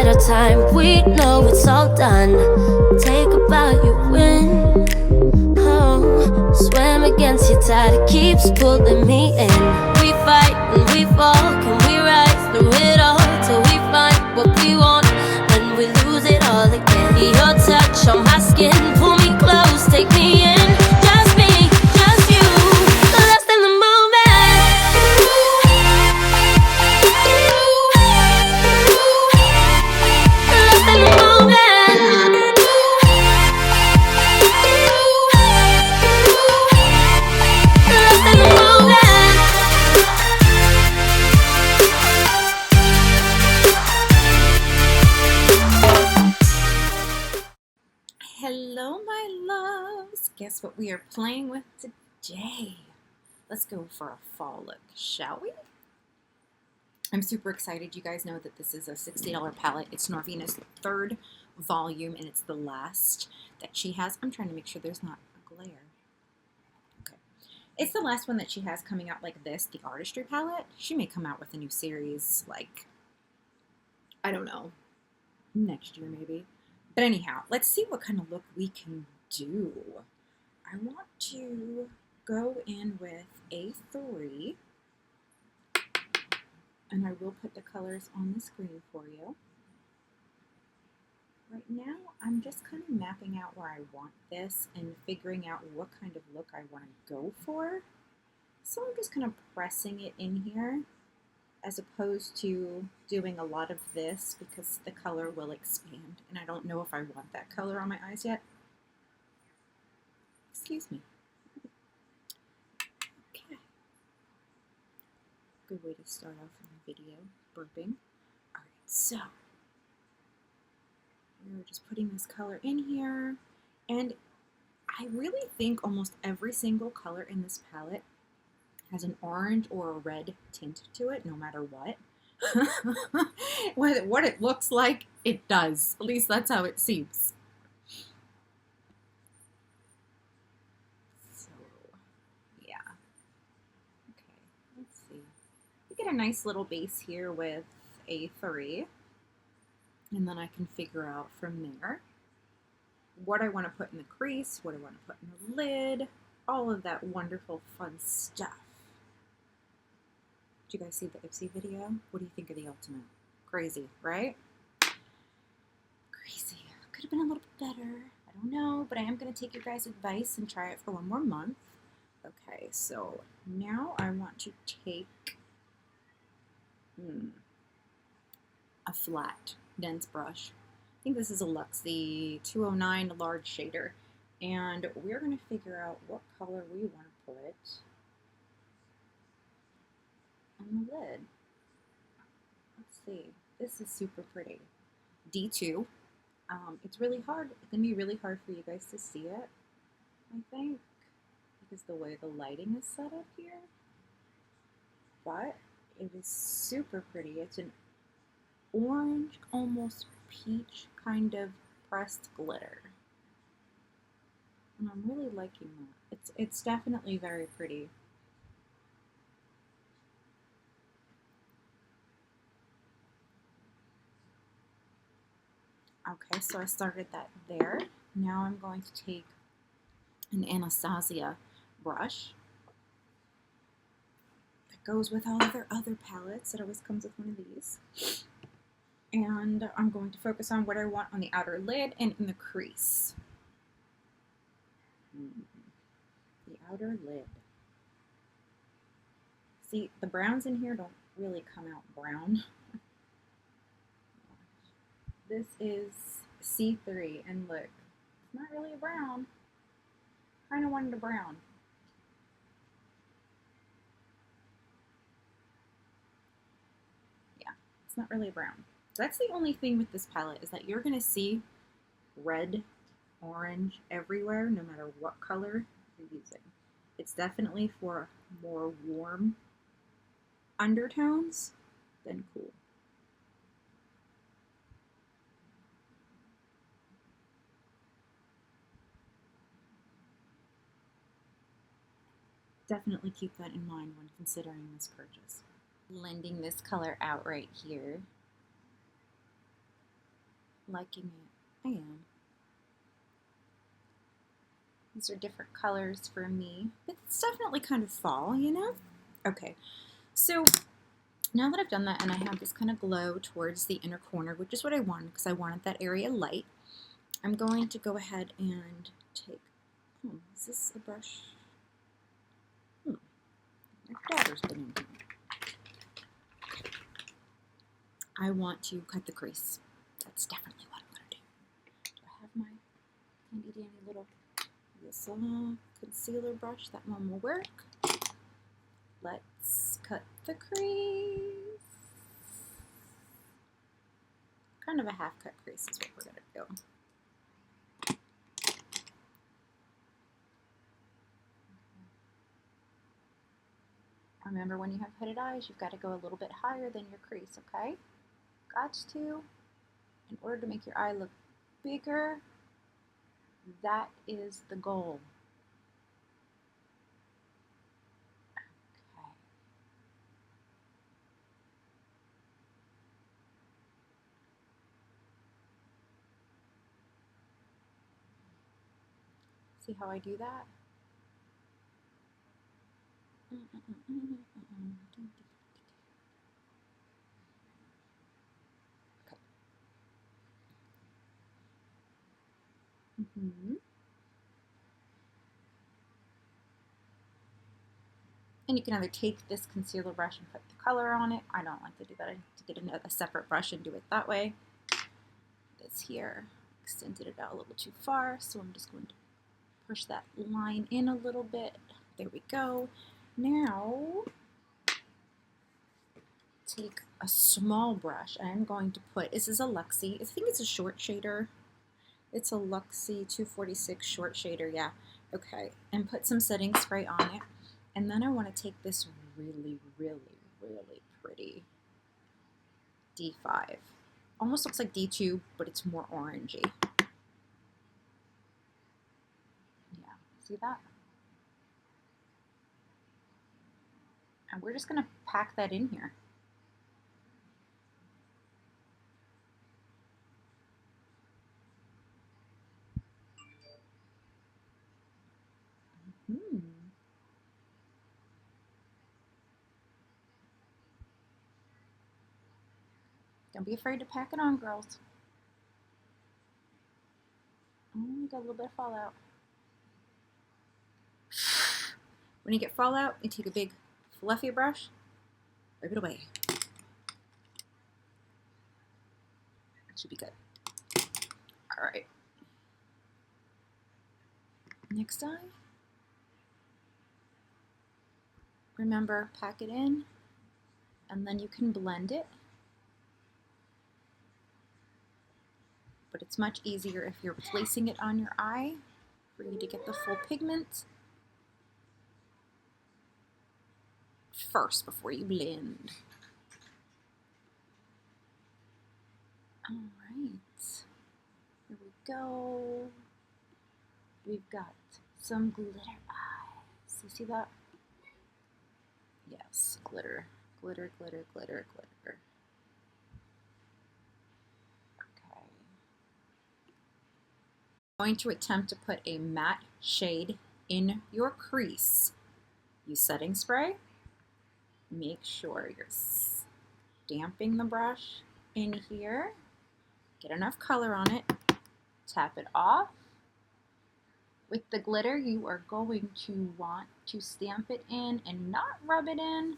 bide our time. We know it's all done. Take a bow, you win. Oh, swim against your tide, it keeps pulling me in. We fight and we fall, can we rise through it all till we find what we want, and we lose it all again. Your touch on my skin, pull me close, take me in. Just me, just you, lost in the moment. Lost in the moment. Lost in the moment. Hello, my loves. Guess what we are playing with today? Let's go for a fall look, shall we? I'm super excited. You guys know that this is a $60 palette. It's Norvina's third volume, and it's the last that she has. I'm trying to make sure there's not a glare. Okay. It's the last one that she has coming out like this, the Artistry palette. She may come out with a new series, like, I don't know, next year maybe. But anyhow, let's see what kind of look we can do. I want to go in with A3, and I will put the colors on the screen for you. Right now, I'm just kind of mapping out where I want this and figuring out what kind of look I want to go for. So I'm just kind of pressing it in here, as opposed to doing a lot of this, because the color will expand, and I don't know if I want that color on my eyes yet. Excuse me. Okay. Good way to start off the video, burping. Alright, so we're just putting this color in here, and I really think almost every single color in this palette has an orange or a red tint to it, no matter what. What it looks like, it does. At least that's how it seems. So, yeah. Okay, let's see. We get a nice little base here with A3, and then I can figure out from there what I want to put in the crease, what I want to put in the lid, all of that wonderful fun stuff. Did you guys see the Ipsy video? What do you think of the ultimate? Crazy, right? Crazy. Could have been a little bit better. I don't know, but I am going to take your guys' advice and try it for one more month. Okay, so now I want to take a flat, dense brush. I think this is a Luxie 209 large shader. And we're going to figure out what color we want to put on the lid. Let's see. This is super pretty. D2. It's really hard. It's going to be really hard for you guys to see it, I think, because the way the lighting is set up here. But it is super pretty. It's an orange, almost peach kind of pressed glitter. And I'm really liking that. It's definitely very pretty. Okay, so I started that there. Now I'm going to take an Anastasia brush that goes with all of their other palettes. It always comes with one of these. And I'm going to focus on what I want on the outer lid and in the crease. The outer lid. See, the browns in here don't really come out brown. This is C3, and look, it's not really a brown. Kind of wanted a brown. Yeah, it's not really a brown. That's the only thing with this palette, is that you're going to see red, orange everywhere, no matter what color you're using. It's definitely for more warm undertones than cool. Definitely keep that in mind when considering this purchase. Blending this color out right here. liking it. I am. These are different colors for me, but it's definitely kind of fall, you know? Okay, so now that I've done that and I have this kind of glow towards the inner corner, which is what I wanted because I wanted that area light, I'm going to go ahead and take, is this a brush? My daughter's been in here. I want to cut the crease. That's definitely what I'm going to do. Do I have my handy dandy little concealer brush? That one will work. Let's cut the crease. Kind of a half cut crease is what we're going to do. Remember, when you have hooded eyes, you've got to go a little bit higher than your crease, okay? Got to. In order to make your eye look bigger, that is the goal. Okay. See how I do that? Okay. And you can either take this concealer brush and put the color on it. I don't like to do that. I like to get a separate brush and do it that way. This here extended it out a little too far, so I'm just going to push that line in a little bit. There we go. Now, take a small brush. I'm going to put, this is a Luxie. I think it's a short shader. It's a Luxie 246 short shader, yeah. Okay, and put some setting spray on it. And then I want to take this really, really, really pretty D5. Almost looks like D2, but it's more orangey. Yeah, see that? And we're just going to pack that in here. Don't be afraid to pack it on, girls. Oh, got a little bit of fallout. When you get fallout, you take a big fluffy brush, wipe it away. That should be good. All right. Next eye. Remember, pack it in, and then you can blend it. But it's much easier if you're placing it on your eye for you to get the full pigment first before you blend. All right, here we go. We've got some glitter eyes. You see that? Yes, glitter, glitter, glitter, glitter, glitter. Okay. I'm going to attempt to put a matte shade in your crease. Use setting spray. Make sure you're stamping the brush in here. Get enough color on it. Tap it off. With the glitter, you are going to want to stamp it in and not rub it in.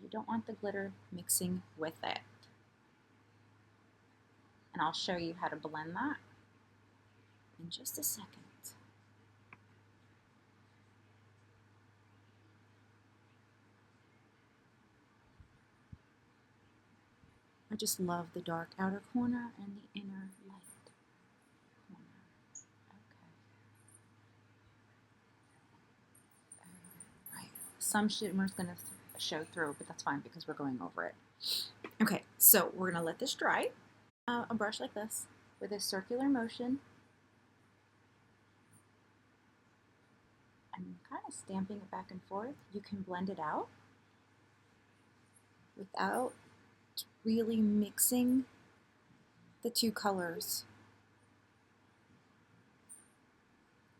You don't want the glitter mixing with it. And I'll show you how to blend that in just a second. I just love the dark outer corner and the inner light corner. Okay. Right. Some shimmer's going to show through, but that's fine because we're going over it. Okay, so we're going to let this dry. A brush like this with a circular motion. I'm kind of stamping it back and forth. You can blend it out without really mixing the two colors.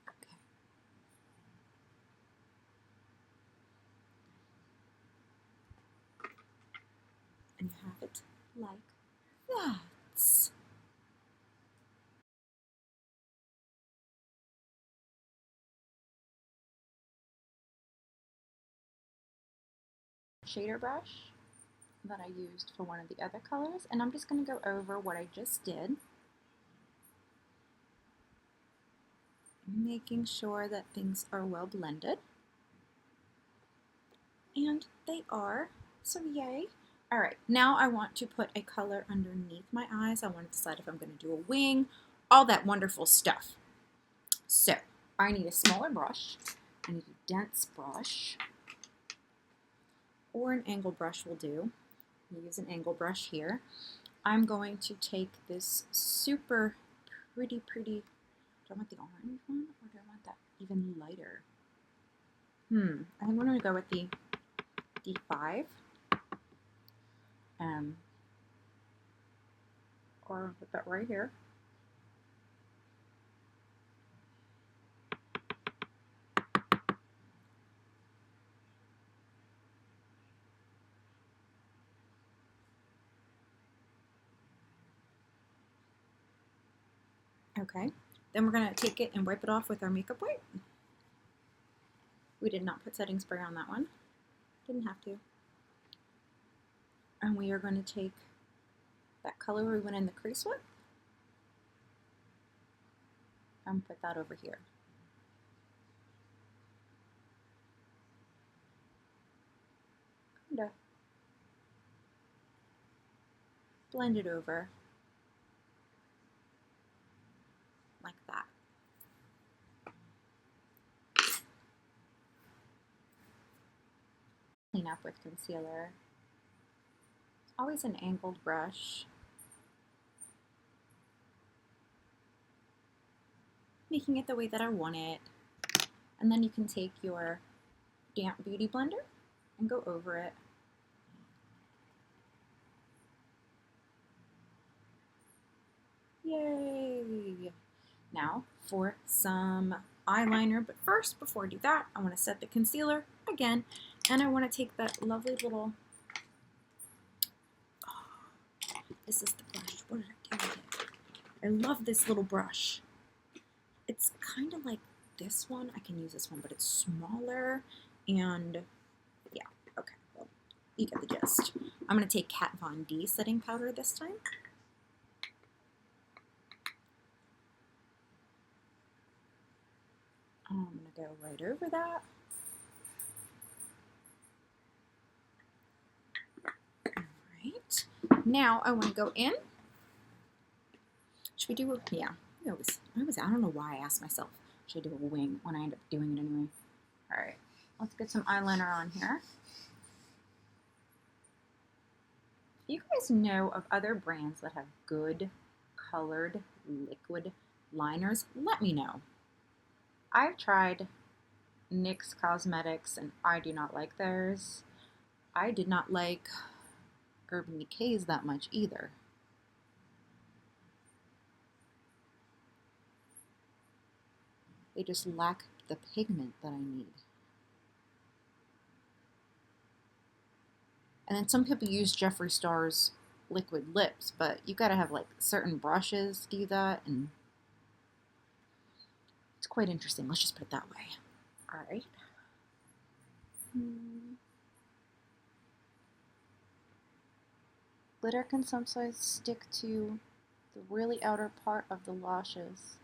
Okay. And you have it like that. Shader brush that I used for one of the other colors, and I'm just going to go over what I just did, making sure that things are well blended, and they are, so yay. Alright, now I want to put a color underneath my eyes. I want to decide if I'm going to do a wing, all that wonderful stuff. So I need a smaller brush, I need a dense brush, or an angle brush will do. Use an angle brush here. I'm going to take this super pretty, do I want the orange one or do I want that even lighter? I think I'm going to go with the D5. Or put that right here. Okay, then we're going to take it and wipe it off with our makeup wipe. We did not put setting spray on that one. Didn't have to. And we are going to take that color we went in the crease with and put that over here. Kinda blend it over like that. Clean up with concealer. Always an angled brush. Making it the way that I want it. And then you can take your damp beauty blender and go over it. Yay! Now for some eyeliner, but first, before I do that, I want to set the concealer again, and I want to take that lovely little, this is the brush, what did I do with it? I love this little brush. It's kind of like this one. I can use this one, but it's smaller, and yeah, okay, well, you get the gist. I'm going to take Kat Von D setting powder this time. I'm going to go right over that. Alright, now I want to go in. Should we do a, yeah, I don't know why I asked myself, should I do a wing when I end up doing it anyway. Alright, let's get some eyeliner on here. If you guys know of other brands that have good colored liquid liners, let me know. I've tried NYX Cosmetics and I do not like theirs. I did not like Urban Decay's that much either. They just lack the pigment that I need. And then some people use Jeffree Star's liquid lips, but you gotta have like certain brushes to do that, and it's quite interesting. Let's just put it that way. All right. Glitter can sometimes stick to the really outer part of the lashes.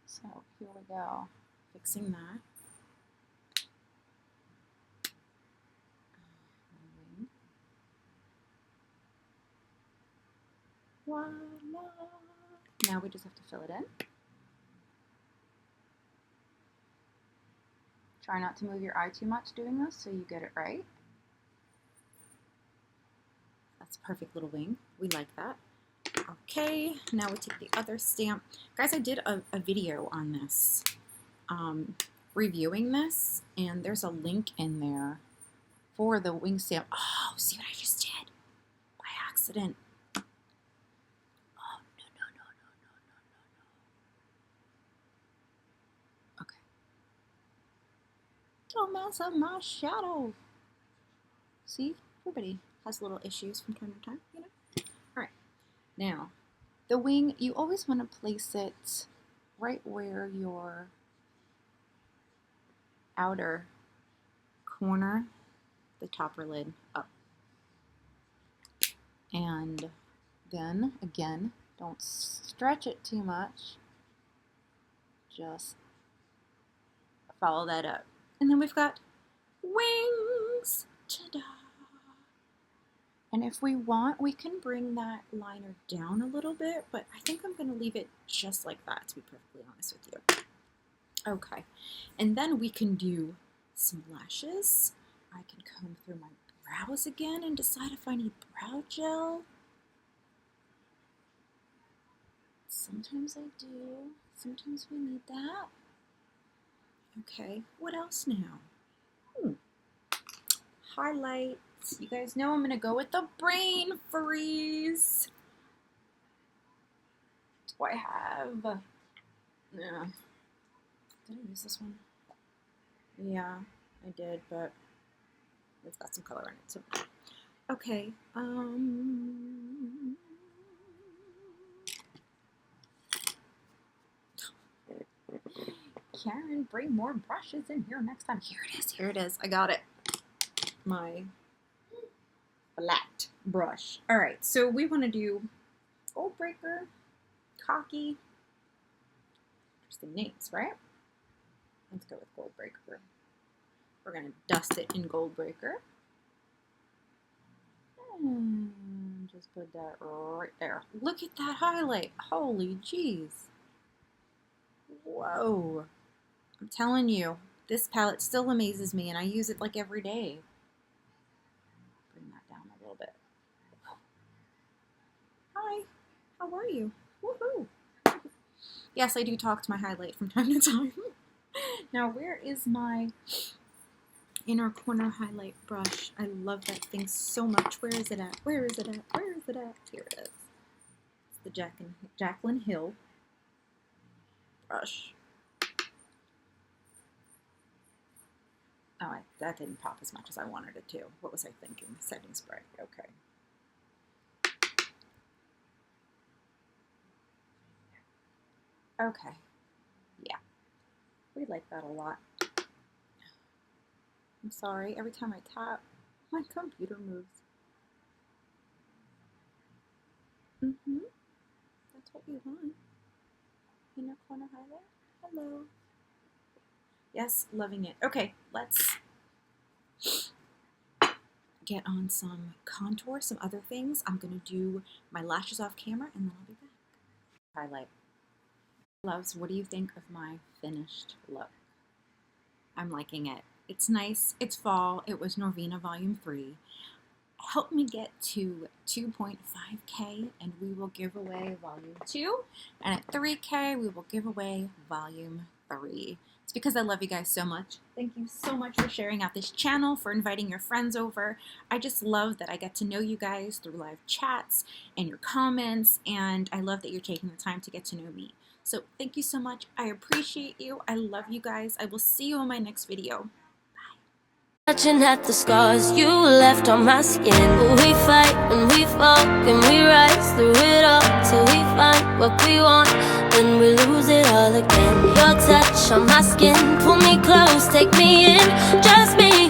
So here we go. Fixing that. Voila. Now we just have to fill it in. Try not to move your eye too much doing this so you get it right. That's a perfect little wing. We like that. Okay, now we take the other stamp. Guys, I did a video on this, reviewing this, and there's a link in there for the wing stamp. Oh, see what I just did? By accident. little mess of my shadow. See, everybody has little issues from time to time, you know? All right, now, the wing, you always want to place it right where your outer corner, the topper lid up. And then, again, don't stretch it too much. Just follow that up. And then we've got wings. Ta-da! And if we want, we can bring that liner down a little bit, but I think I'm going to leave it just like that, to be perfectly honest with you. Okay, and then we can do some lashes. I can comb through my brows again and decide if I need brow gel. Sometimes I do. Sometimes we need that. Okay, what else now? Highlights. You guys know I'm going to go with the brain freeze. Do I have... Yeah. Did I use this one? Yeah, I did, but it's got some color in it, so... Okay, Karen, bring more brushes in here next time. Here it is, here it is. I got it. My flat brush. All right, so we want to do Gold Breaker, Cocky. Interesting names, right? Let's go with Gold Breaker. We're going to dust it in Gold Breaker. And just put that right there. Look at that highlight. Holy jeez. Whoa. I'm telling you, this palette still amazes me, and I use it like every day. Bring that down a little bit. Hi, how are you? Woohoo! Yes, I do talk to my highlight from time to time. Now, where is my inner corner highlight brush? I love that thing so much. Where is it at? Where is it at? Where is it at? Here it is. It's the Jaclyn Hill brush. Oh, that didn't pop as much as I wanted it to. What was I thinking? Setting spray. Okay. Okay. Yeah. We like that a lot. I'm sorry. Every time I tap, my computer moves. That's what you want. Inner corner highlight. Hello. Yes, loving it. Okay, let's get on some contour, some other things. I'm going to do my lashes off camera, and then I'll be back. Highlight. Loves, what do you think of my finished look? I'm liking it. It's nice. It's fall. It was Norvina Volume 3. Help me get to 2.5K and we will give away Volume 2. And at 3K, we will give away Volume 3. It's because I love you guys so much. Thank you so much for sharing out this channel, for inviting your friends over. I just love that I get to know you guys through live chats and your comments, and I love that you're taking the time to get to know me. So thank you so much. I appreciate you. I love you guys. I will see you in my next video. Touching at the scars you left on my skin. We fight and we fall and we rise through it all till we find what we want. Then we lose it all again. Your touch on my skin, pull me close, take me in, just me.